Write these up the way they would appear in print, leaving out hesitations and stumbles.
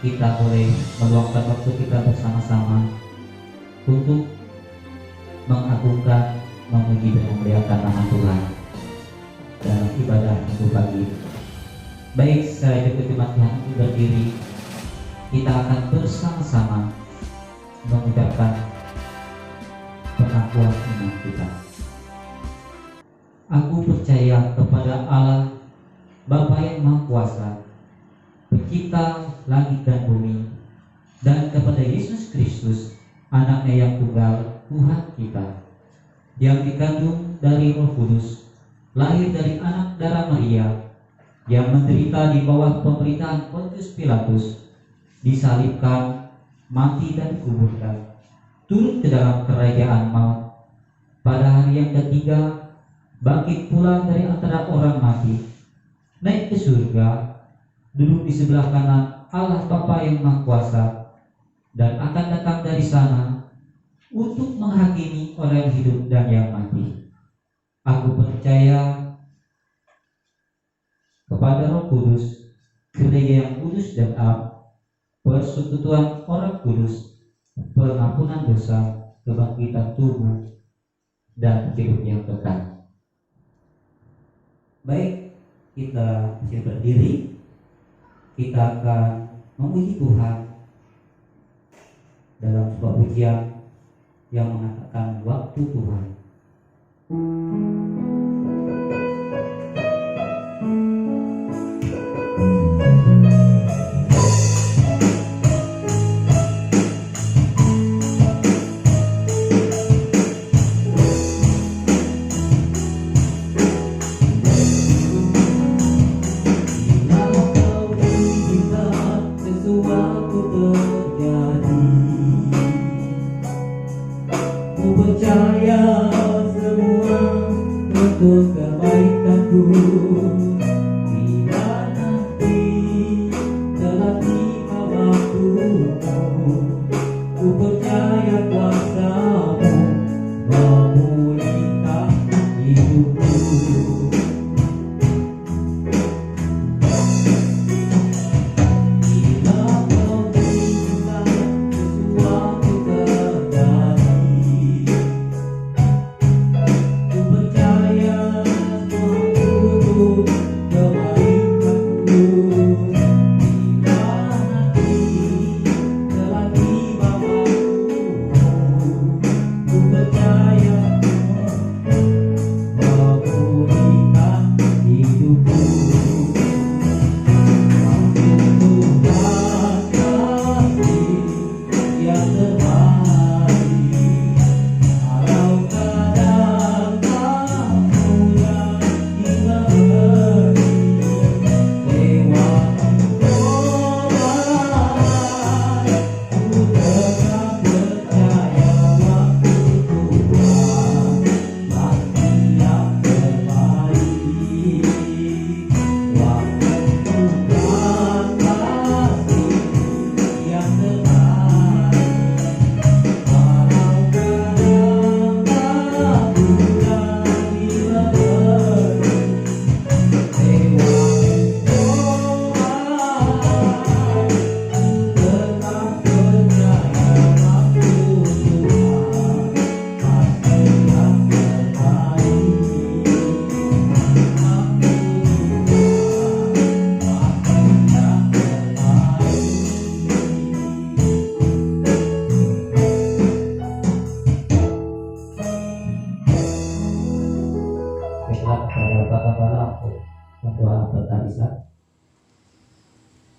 kita boleh meluangkan waktu kita bersama-sama untuk mengagungkan, memuji dan memuliakan nama Tuhan dalam ibadah minggu pagi. Baik, secara ikut jemaat Tuhan itu berdiri, kita akan bersama-sama mengucapkan pengakuan iman kita. Aku percaya kepada Allah, Bapa yang Maha Kuasa, Pencipta langit dan bumi, dan kepada Yesus Kristus, Anaknya yang tunggal, Tuhan kita, yang dikandung dari Roh Kudus, lahir dari anak darah Maria, yang menderita di bawah pemerintahan Pontius Pilatus, disalibkan, mati dan dikuburkan, turun ke dalam kerajaan maut, pada hari yang ketiga bangkit pula dari antara orang mati, naik ke surga, duduk di sebelah kanan Allah Bapa yang Maha Kuasa, dan akan datang dari sana untuk menghakimi orang yang hidup dan yang mati. Aku percaya kepada Roh Kudus, gereja yang kudus dan am, persekutuan orang kudus, pengampunan dosa, kebangkitan tubuh, dan hidup yang kekal. Baik, kita bisa berdiri. Kita akan memuji Tuhan dalam sebuah pujian yang mengatakan waktu Tuhan.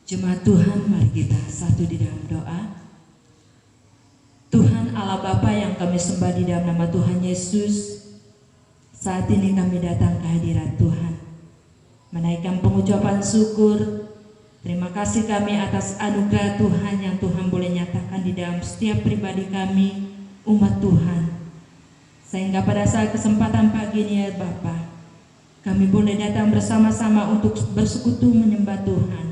Jemaat Tuhan, mari kita satu di dalam doa. Tuhan Allah Bapa yang kami sembah di dalam nama Tuhan Yesus, saat ini kami datang ke hadirat Tuhan, menaikkan pengucapan syukur. Terima kasih kami atas anugerah Tuhan yang Tuhan boleh nyatakan di dalam setiap pribadi kami, umat Tuhan. Sehingga pada saat kesempatan pagi ini ya Bapa, kami boleh datang bersama-sama untuk bersekutu menyembah Tuhan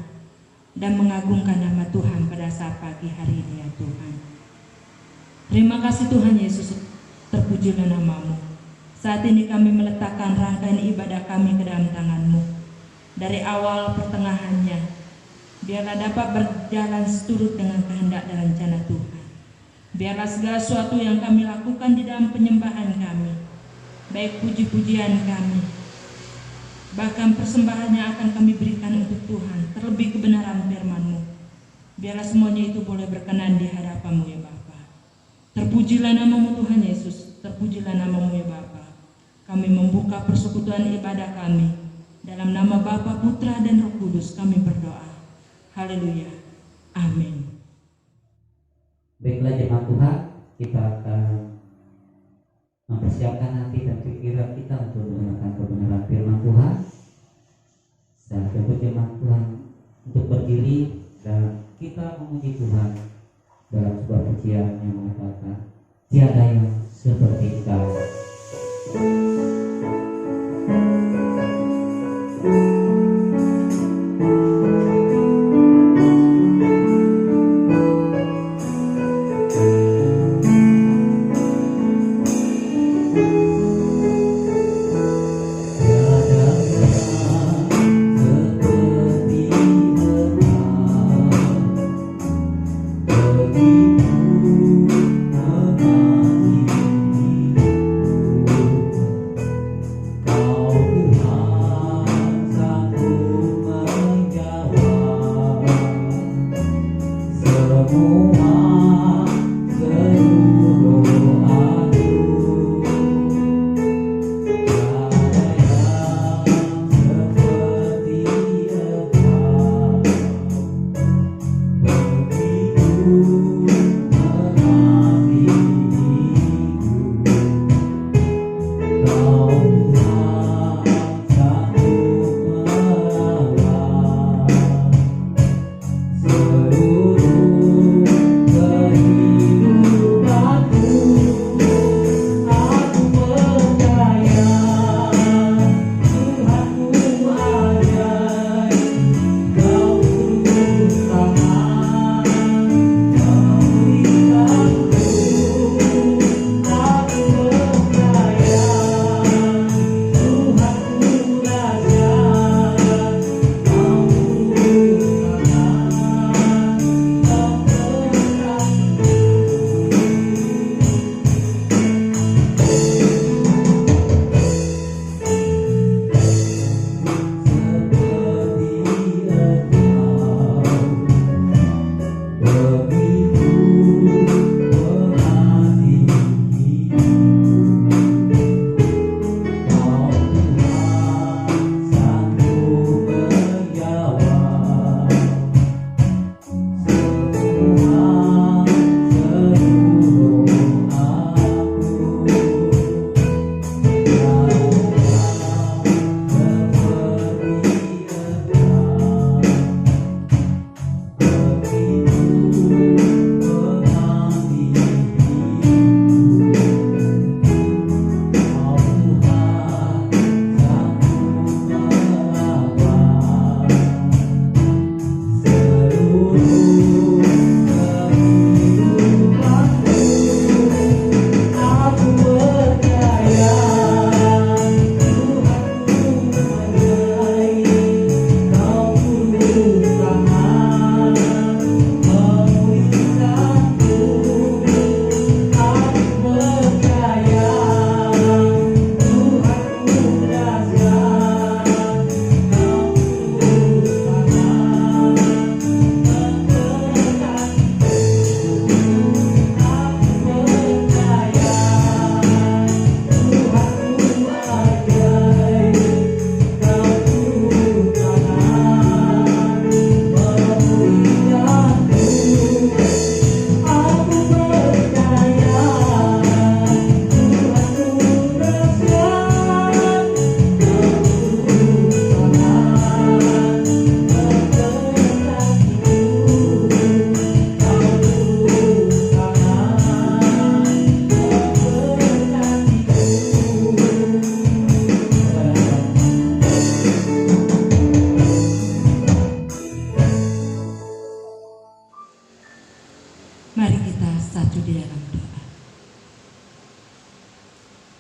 dan mengagungkan nama Tuhan pada saat pagi hari ini ya Tuhan. Terima kasih Tuhan Yesus, terpujilah nama-Mu. Saat ini kami meletakkan rangkaian ibadah kami ke dalam tangan-Mu. Dari awal pertengahannya, Biarlah dapat berjalan seturut dengan kehendak dan rencana Tuhan. Biarlah segala sesuatu yang kami lakukan di dalam penyembahan kami, baik puji-pujian kami, bahkan persembahan yang akan kami berikan untuk Tuhan, terlebih kebenaran firman-Mu, biarlah semuanya itu boleh berkenan di hadapan-Mu ya Bapa. Terpujilah nama-Mu Tuhan Yesus, terpujilah nama-Mu ya Bapa. Kami membuka persekutuan ibadah kami, dalam nama Bapa, Putra, dan Roh Kudus kami berdoa. Haleluya. Amin. Baiklah jemaat Tuhan, kita akan mempersiapkan hati dan pikiran kita untuk mendengarkan kebenaran firman Tuhan. Dan untuk jemaat Tuhan untuk berdiri dan kita memuji Tuhan dalam sebuah pujian yang mengatakan tiada yang seperti Kau.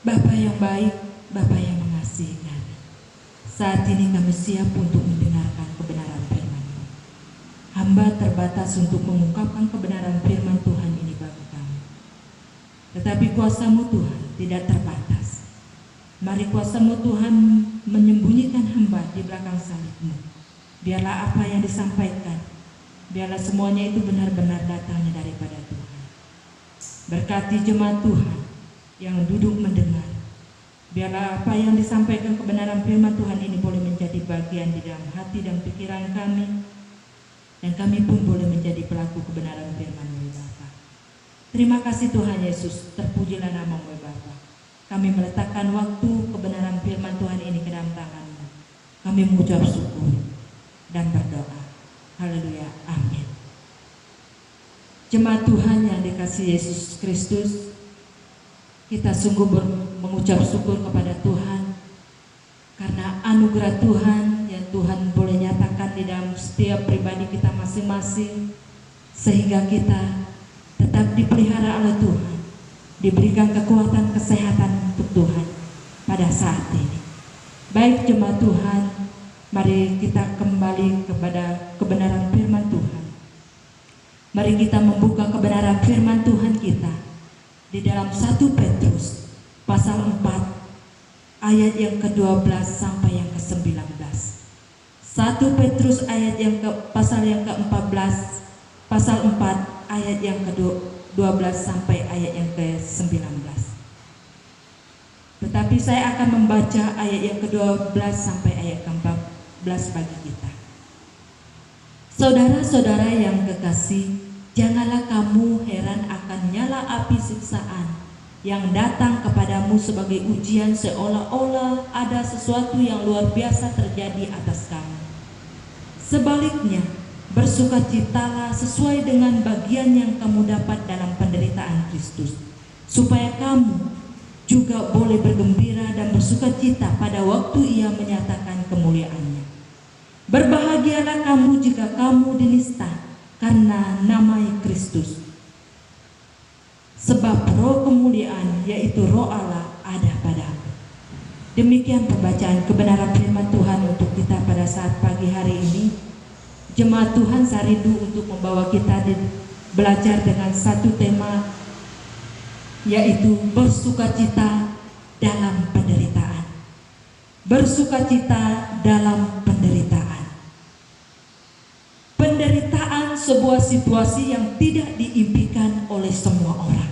Bapa yang baik, Bapa yang mengasihi kami. Saat ini kami siap untuk mendengarkan kebenaran firman-Mu. hamba terbatas untuk mengungkapkan kebenaran firman Tuhan ini bagi kami. Tetapi kuasa-Mu Tuhan tidak terbatas. Mari kuasa-Mu Tuhan menyembunyikan hamba di belakang salib-Mu. Biarlah apa yang disampaikan, biarlah semuanya itu benar-benar datangnya daripada Tuhan. Berkati jemaat Tuhan yang duduk mendengar. Biarlah apa yang disampaikan kebenaran firman Tuhan ini boleh menjadi bagian di dalam hati dan pikiran kami, dan kami pun boleh menjadi pelaku kebenaran firman-Mu Bapa. Terima kasih Tuhan Yesus, terpujilah nama-Mu Bapa. Kami meletakkan waktu kebenaran firman Tuhan ini ke dalam tangan-Mu. Kami mengucap syukur dan berdoa. Haleluya, amin. Jemaat Tuhan yang dikasihi Yesus Kristus, kita sungguh mengucap syukur kepada Tuhan karena anugerah Tuhan yang Tuhan boleh nyatakan di dalam setiap pribadi kita masing-masing, sehingga kita tetap dipelihara oleh Tuhan, diberikan kekuatan kesehatan untuk Tuhan pada saat ini. Baik jemaat Tuhan, mari kita kembali kepada kebenaran firman Tuhan. Mari kita membuka kebenaran firman Tuhan kita di dalam 1 Petrus pasal 4 ayat yang ke-12 sampai yang ke-19. 1 Petrus ayat yang pasal yang ke-14, pasal 4 ayat yang ke-12 sampai ayat yang ke-19. Tetapi saya akan membaca ayat yang ke-12 sampai ayat ke-14 bagi kita. Saudara-saudara yang kekasih, janganlah kamu heran akan nyala api siksaan yang datang kepadamu sebagai ujian, seolah-olah ada sesuatu yang luar biasa terjadi atas kamu. Sebaliknya, bersukacitalah sesuai dengan bagian yang kamu dapat dalam penderitaan Kristus, supaya kamu juga boleh bergembira dan bersukacita pada waktu Ia menyatakan kemuliaannya. Berbahagialah kamu jika kamu dinista karena nama Kristus, sebab roh kemuliaan yaitu roh Allah ada padamu. Demikian pembacaan kebenaran firman Tuhan untuk kita pada saat pagi hari ini. Jemaat Tuhan, saya rindu untuk membawa kita belajar dengan satu tema, yaitu bersukacita dalam penderitaan. Bersukacita dalam penderitaan. Penderitaan sebuah situasi yang tidak diimpikan oleh semua orang.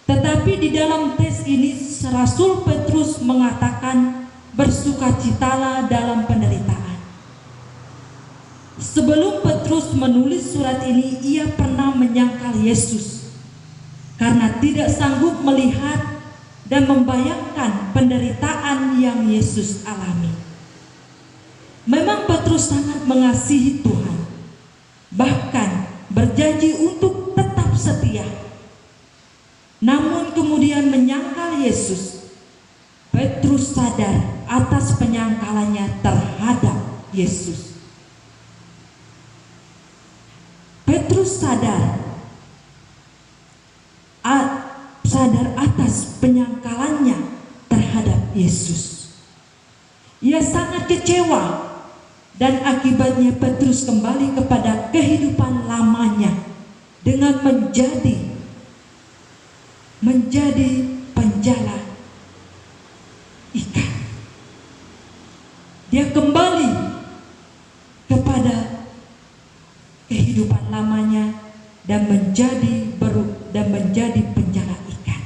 Tetapi di dalam teks ini Rasul Petrus mengatakan bersukacitalah dalam penderitaan. Sebelum Petrus menulis surat ini, ia pernah menyangkal Yesus karena tidak sanggup melihat dan membayangkan penderitaan yang Yesus alami. Memang Petrus sangat mengasihi Tuhan, bahkan berjanji untuk tetap setia. Namun kemudian menyangkal Yesus. Petrus sadar atas penyangkalannya terhadap Yesus. Petrus sadar atas penyangkalannya terhadap Yesus. Ia sangat kecewa. Dan akibatnya Petrus kembali kepada kehidupan lamanya dengan menjadi penjala ikan. Dia kembali kepada kehidupan lamanya dan menjadi penjala ikan.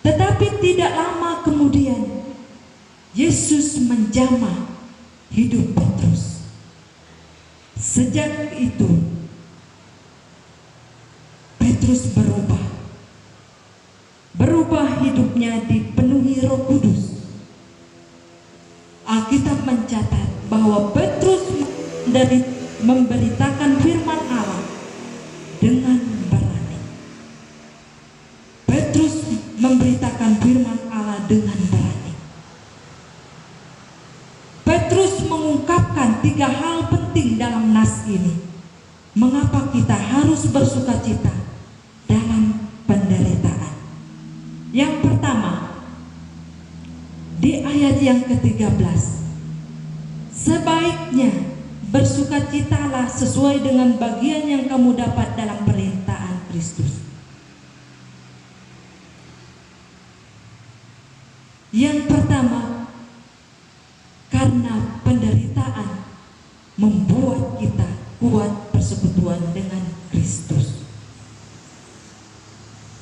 Tetapi tidak lama kemudian Yesus menjamah hidup Petrus. Sejak itu Petrus berubah hidupnya dipenuhi Roh Kudus. Alkitab mencatat bahwa Petrus memberitakan firman Allah dengan berani. Petrus memberitakan firman Allah dengan berani. Petrus mengungkapkan 3 hal penting dalam nas ini. Mengapa kita harus bersukacita dalam penderitaan? Yang pertama, di ayat yang ke-13, sebaiknya bersukacitalah sesuai dengan bagian yang kamu dapat dalam perintahan Kristus. Yang pertama, karena penderitaan membuat kita kuat persekutuan dengan Kristus.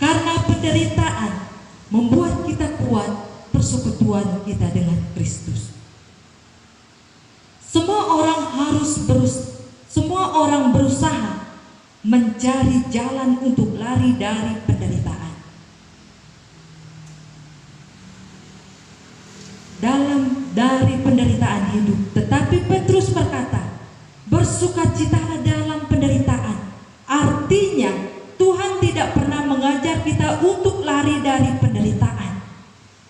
Karena penderitaan membuat kita kuat persekutuan kita dengan Kristus. Semua orang berusaha mencari jalan untuk lari dari penderitaan. Dari penderitaan hidup. Tetapi Petrus berkata, bersukacitalah dalam penderitaan. Artinya Tuhan tidak pernah mengajar kita untuk lari dari penderitaan,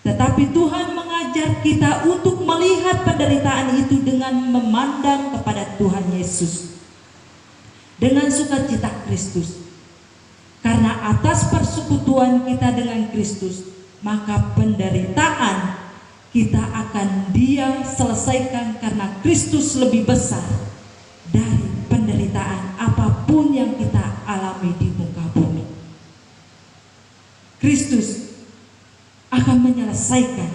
tetapi Tuhan mengajar kita untuk melihat penderitaan itu dengan memandang kepada Tuhan Yesus, dengan sukacita Kristus. Karena atas persekutuan kita dengan Kristus, maka penderitaan kita akan Dia selesaikan, karena Kristus lebih besar dari penderitaan apapun yang kita alami di muka bumi. Kristus akan menyelesaikan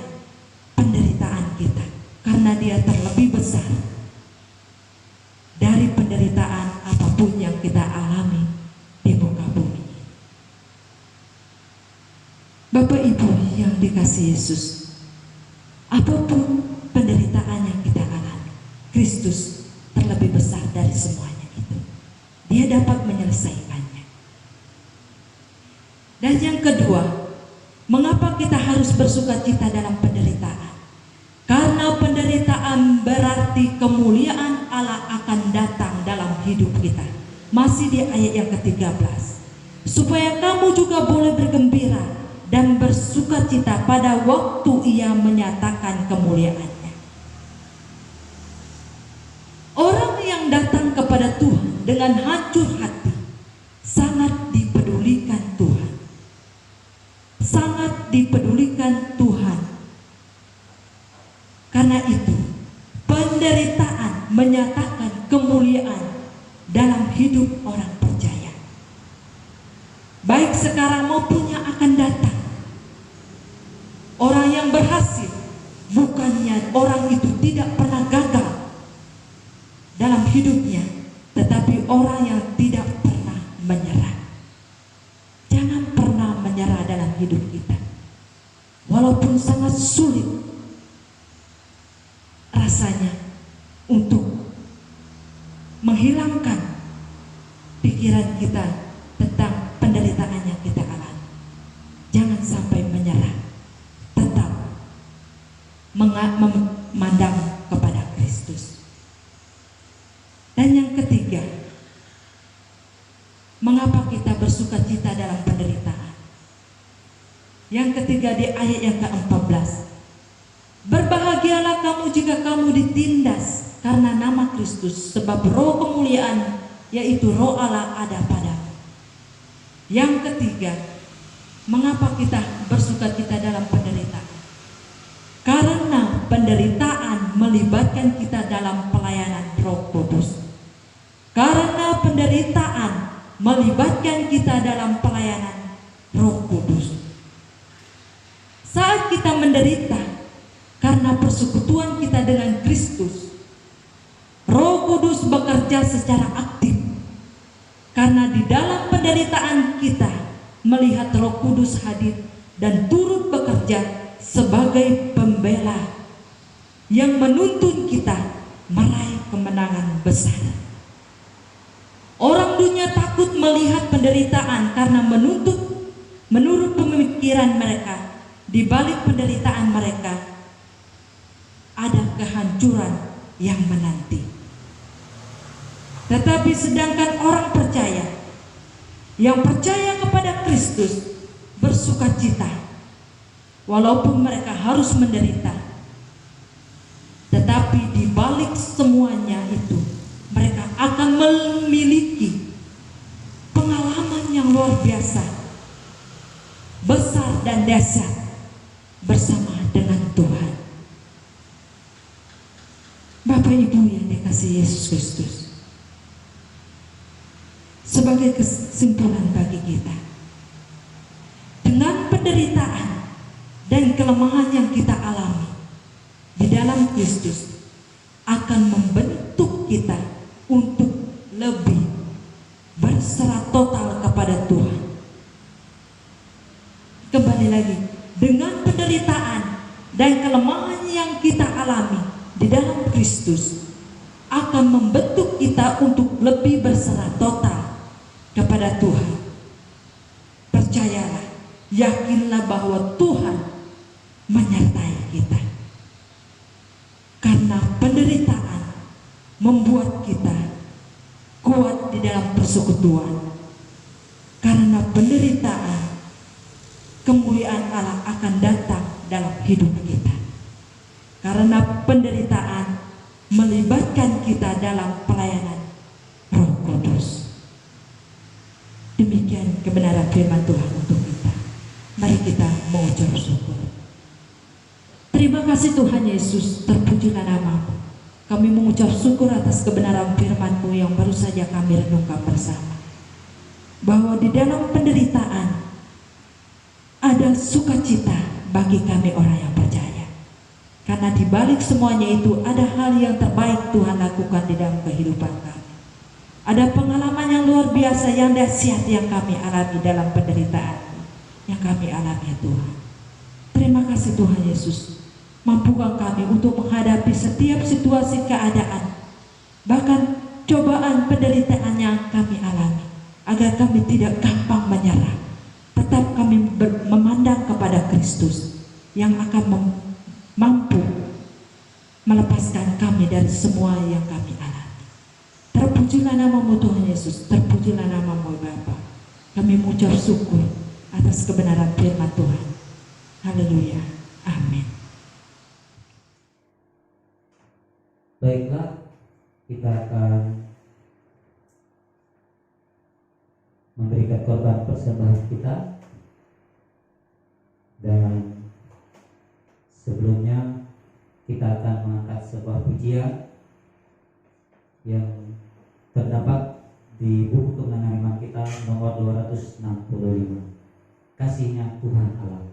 penderitaan kita karena Dia terlebih besar dari penderitaan apapun yang kita alami di muka bumi. Bapak Ibu yang dikasihi Yesus, apapun penderitaan yang kita alami, Kristus terlebih besar dari semuanya itu. Dia dapat menyelesaikannya. Dan yang kedua, mengapa kita harus bersukacita dalam penderitaan? Karena penderitaan berarti kemuliaan Allah akan datang dalam hidup kita. Masih di ayat yang ke-13. Supaya kamu juga boleh bergembira dan bersukacita pada waktu Ia menyatakan kemuliaannya. Orang yang datang kepada Tuhan dengan hancur hati sangat dipedulikan Tuhan. Sangat dipedulikan Tuhan. Karena itu, penderitaan menyatakan kemuliaan dalam hidup orang percaya. Baik sekarang maupun yang akan datang. Orang yang berhasil, bukannya orang itu tidak pernah gagal dalam hidupnya, tetapi orang yang tidak pernah menyerah. Jangan pernah menyerah dalam hidup kita. Walaupun sangat sulit rasanya untuk menghilangkan pikiran kita tentang penderitaan yang kita alami. Jangan sampai menyerah. Tetap memandang kepada Kristus. Dan yang ketiga, mengapa kita bersukacita dalam penderitaan? Yang ketiga di ayat yang ke-14. Berbahagialah kamu jika kamu ditindas karena nama Kristus, sebab roh kemuliaan yaitu roh Allah ada padamu. Yang ketiga, mengapa kita bersukacita dalam penderitaan? Karena penderitaan melibatkan kita dalam pelayanan Roh Kudus. Karena penderitaan melibatkan kita dalam pelayanan Roh Kudus. Saat kita menderita karena persekutuan kita dengan Kristus, Roh Kudus bekerja secara aktif. Karena di dalam penderitaan kita melihat Roh Kudus hadir dan turut bekerja sebagai pembela yang menuntun kita meraih kemenangan besar. Orang dunia takut melihat penderitaan karena menurut pemikiran mereka, di balik penderitaan mereka ada kehancuran yang menanti. Tetapi sedangkan orang percaya yang percaya kepada Kristus bersukacita walaupun mereka harus menderita. Tetapi di balik semuanya itu mereka akan memiliki pengalaman yang luar biasa, besar dan dahsyat bersama dengan Tuhan. Bapak Ibu yang kasih Yesus Kristus, sebagai kesimpulan bagi kita, dengan penderitaan dan kelemahan yang kita alami di dalam Kristus akan membentuk kita untuk lebih berserah total kepada Tuhan. Kembali lagi, dengan penderitaan dan kelemahan yang kita alami di dalam Kristus akan membentuk kita untuk lebih berserah total kepada Tuhan. Percayalah, yakinlah bahwa Tuhan menyertai kita. Karena penderitaan membuat kita kuat di dalam persekutuan. Karena penderitaan, kemuliaan Allah akan datang dalam hidup kita. Karena penderitaan melibatkan kita dalam pelayanan Roh Kudus. Demikian kebenaran firman Tuhan untuk kita. Mari kita mengucap syukur. Terima kasih Tuhan Yesus, terpujilah nama-Mu. Kami mengucap syukur atas kebenaran firman-Mu yang baru saja kami renungkan bersama. Bahwa di dalam penderitaan ada sukacita bagi kami orang yang percaya. Karena di balik semuanya itu ada hal yang terbaik Tuhan lakukan di dalam kehidupan kami. Ada pengalaman yang luar biasa, yang dahsyat yang kami alami dalam penderitaan yang kami alami Tuhan. Terima kasih Tuhan Yesus. Mampukan kami untuk menghadapi setiap situasi keadaan, bahkan cobaan penderitaan yang kami alami, agar kami tidak gampang menyerah. Tetap kami memandang kepada Kristus yang akan mampu melepaskan kami dari semua yang kami alami. Terpujilah nama-Mu Tuhan Yesus, terpujilah nama-Mu Bapa. Kami mengucap syukur atas kebenaran firman Tuhan. Haleluya, amin. Baiklah, kita akan memberikan korban persembahan kita. Dan sebelumnya kita akan mengangkat sebuah pujian yang terdapat di buku kemenangan iman kita nomor 265. Kasihnya Tuhan Allah.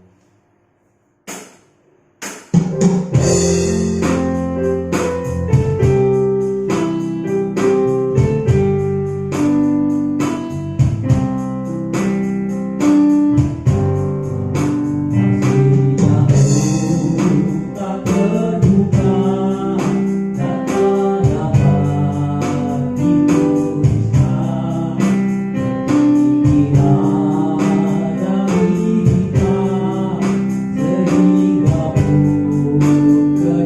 Sehingga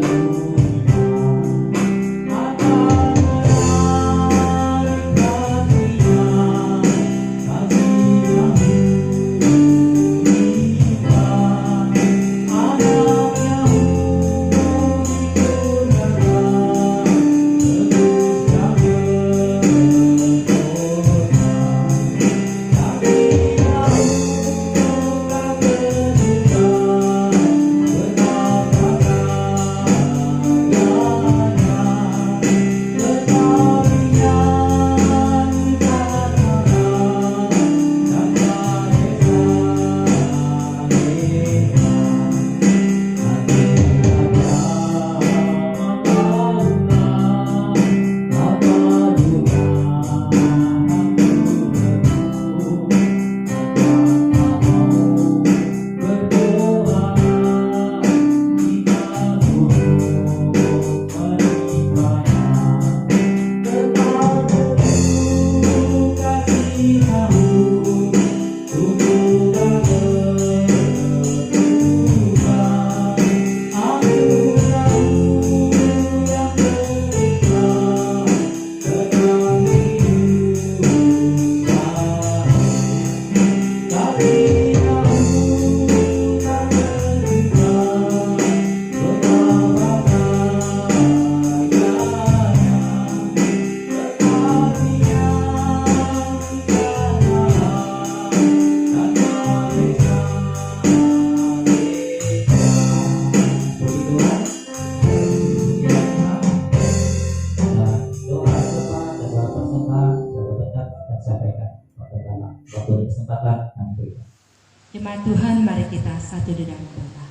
Jemaat Tuhan, mari kita satu di dalam doa.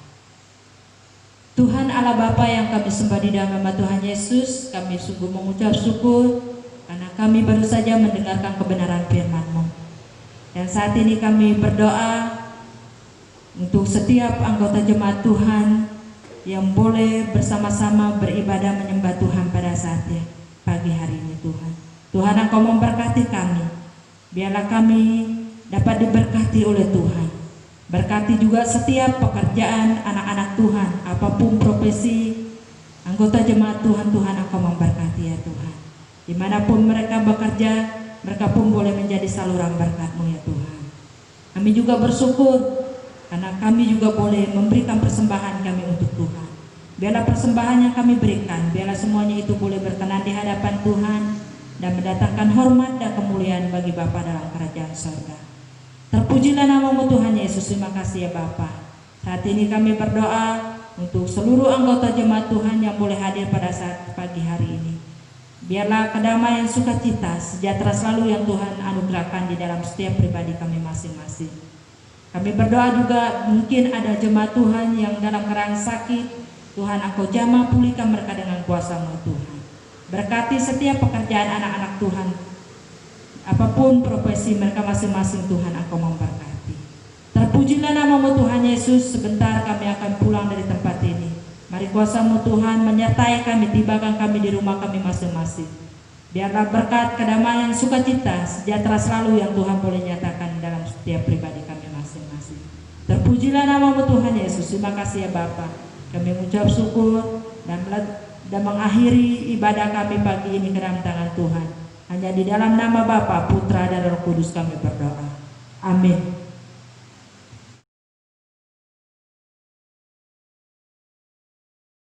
Tuhan Allah Bapa yang kami sembah di dalam nama Tuhan Yesus, kami sungguh mengucap syukur karena kami baru saja mendengarkan kebenaran firman-Mu. Dan saat ini kami berdoa untuk setiap anggota jemaat Tuhan yang boleh bersama-sama beribadah menyembah Tuhan pada saatnya pagi hari ini Tuhan. Tuhan, Engkau memberkati kami. Biarlah kami dapat diberkati oleh Tuhan. Berkati juga setiap pekerjaan anak-anak Tuhan, apapun profesi anggota jemaat Tuhan, Tuhan Engkau memberkati ya Tuhan. Dimanapun mereka bekerja, mereka pun boleh menjadi saluran berkat-Mu ya Tuhan. Kami juga bersyukur karena kami juga boleh memberikan persembahan kami untuk Tuhan. Biarlah persembahan yang kami berikan, biarlah semuanya itu boleh berkenan di hadapan Tuhan dan mendatangkan hormat dan kemuliaan bagi Bapa dalam kerajaan surga. Terpujilah nama-Mu Tuhan Yesus. Terima kasih ya Bapa. Saat ini kami berdoa untuk seluruh anggota jemaat Tuhan yang boleh hadir pada saat pagi hari ini. Biarlah kedamaian, sukacita, sejahtera selalu yang Tuhan anugerahkan di dalam setiap pribadi kami masing-masing. Kami berdoa juga mungkin ada jemaat Tuhan yang dalam keadaan sakit. Tuhan, Engkau jamah pulihkan mereka dengan kuasa-Mu Tuhan. Berkati setiap pekerjaan anak-anak Tuhan. Apapun profesi mereka masing-masing, Tuhan Engkau memberkati. Terpujilah nama-Mu Tuhan Yesus. Sebentar kami akan pulang dari tempat ini. Mari kuasa-Mu Tuhan menyertai kami, tibakan kami di rumah kami masing-masing. Biarlah berkat, kedamaian, sukacita, sejahtera selalu yang Tuhan boleh nyatakan dalam setiap pribadi kami masing-masing. Terpujilah nama-Mu Tuhan Yesus. Terima kasih ya Bapa. Kami mengucap syukur dan mengakhiri ibadah kami pagi ini ke dalam tangan Tuhan. Hanya di dalam nama Bapa, Putra dan Roh Kudus kami berdoa. Amin.